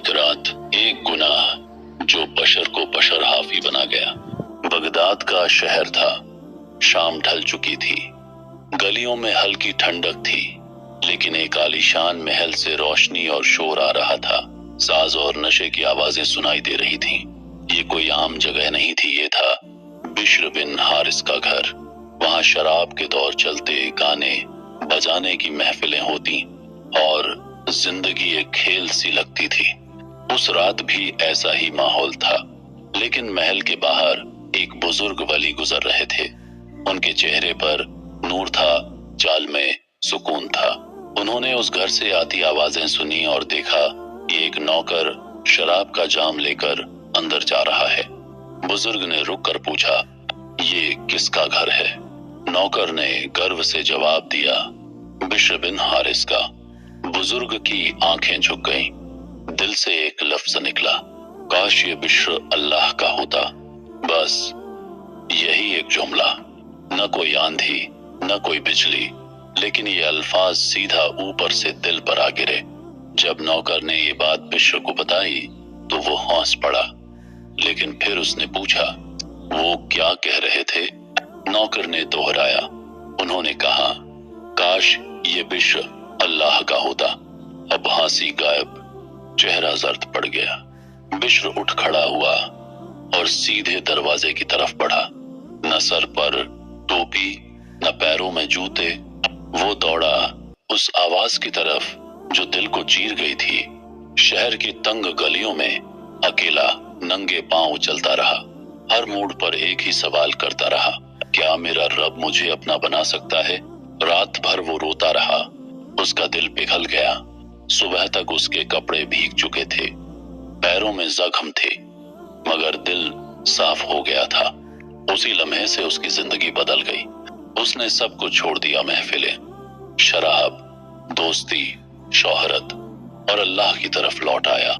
एक रात, एक गुनाह जो बशर को बशर हाफी बना गया। बगदाद का शहर था। शाम ढल चुकी थी। गलियों में हल्की ठंडक थी, लेकिन एक आलीशान महल से रोशनी और शोर आ रहा था। साज और नशे की आवाजें सुनाई दे रही थीं। ये कोई आम जगह नहीं थी, ये था बिश्र बिन हारिस का घर। वहां शराब के दौर चलते, गाने बजाने की महफिलें होती और जिंदगी एक खेल सी लगती थी। उस रात भी ऐसा ही माहौल था, लेकिन महल के बाहर एक बुजुर्ग वली गुजर रहे थे। उनके चेहरे पर नूर था, चाल में सुकून था। उन्होंने उस घर से आती आवाजें सुनी और देखा कि एक नौकर शराब का जाम लेकर अंदर जा रहा है। बुजुर्ग ने रुक कर पूछा, ये किसका घर है? नौकर ने गर्व से जवाब दिया, बिश्र बिन हारिस का। बुजुर्ग की आंखें झुक गईं। दिल से एक लफ्ज निकला, काश ये बिश्र अल्लाह का होता। बस यही एक जुमला। न कोई आंधी, न कोई बिजली, लेकिन ये अल्फाज सीधा ऊपर से दिल पर आ गिरे। जब नौकर ने ये बात बिश्र को बताई तो वो हौंस पड़ा, लेकिन फिर उसने पूछा, वो क्या कह रहे थे? नौकर ने दोहराया, उन्होंने कहा, काश ये बिश्र अल्लाह का होता। अब हंसी गायब, चेहरा जर्द पड़ गया। बिश्र उठ खड़ा हुआ और सीधे दरवाजे की तरफ बढ़ा। न सर पर टोपी, न पैरों में जूते। वो दौड़ा उस आवाज की तरफ जो दिल को चीर गई थी। शहर की तंग गलियों में अकेला नंगे पांव चलता रहा। हर मोड़ पर एक ही सवाल करता रहा, क्या मेरा रब मुझे अपना बना सकता है? रात भर वो रोता रहा। उसका दिल पिघल गया। सुबह तक उसके कपड़े भीग चुके थे, पैरों में जख्म थे, मगर दिल साफ हो गया था। उसी लम्हे से उसकी जिंदगी बदल गई। उसने सब कुछ छोड़ दिया, महफिलें, शराब, दोस्ती, शोहरत, और अल्लाह की तरफ लौट आया।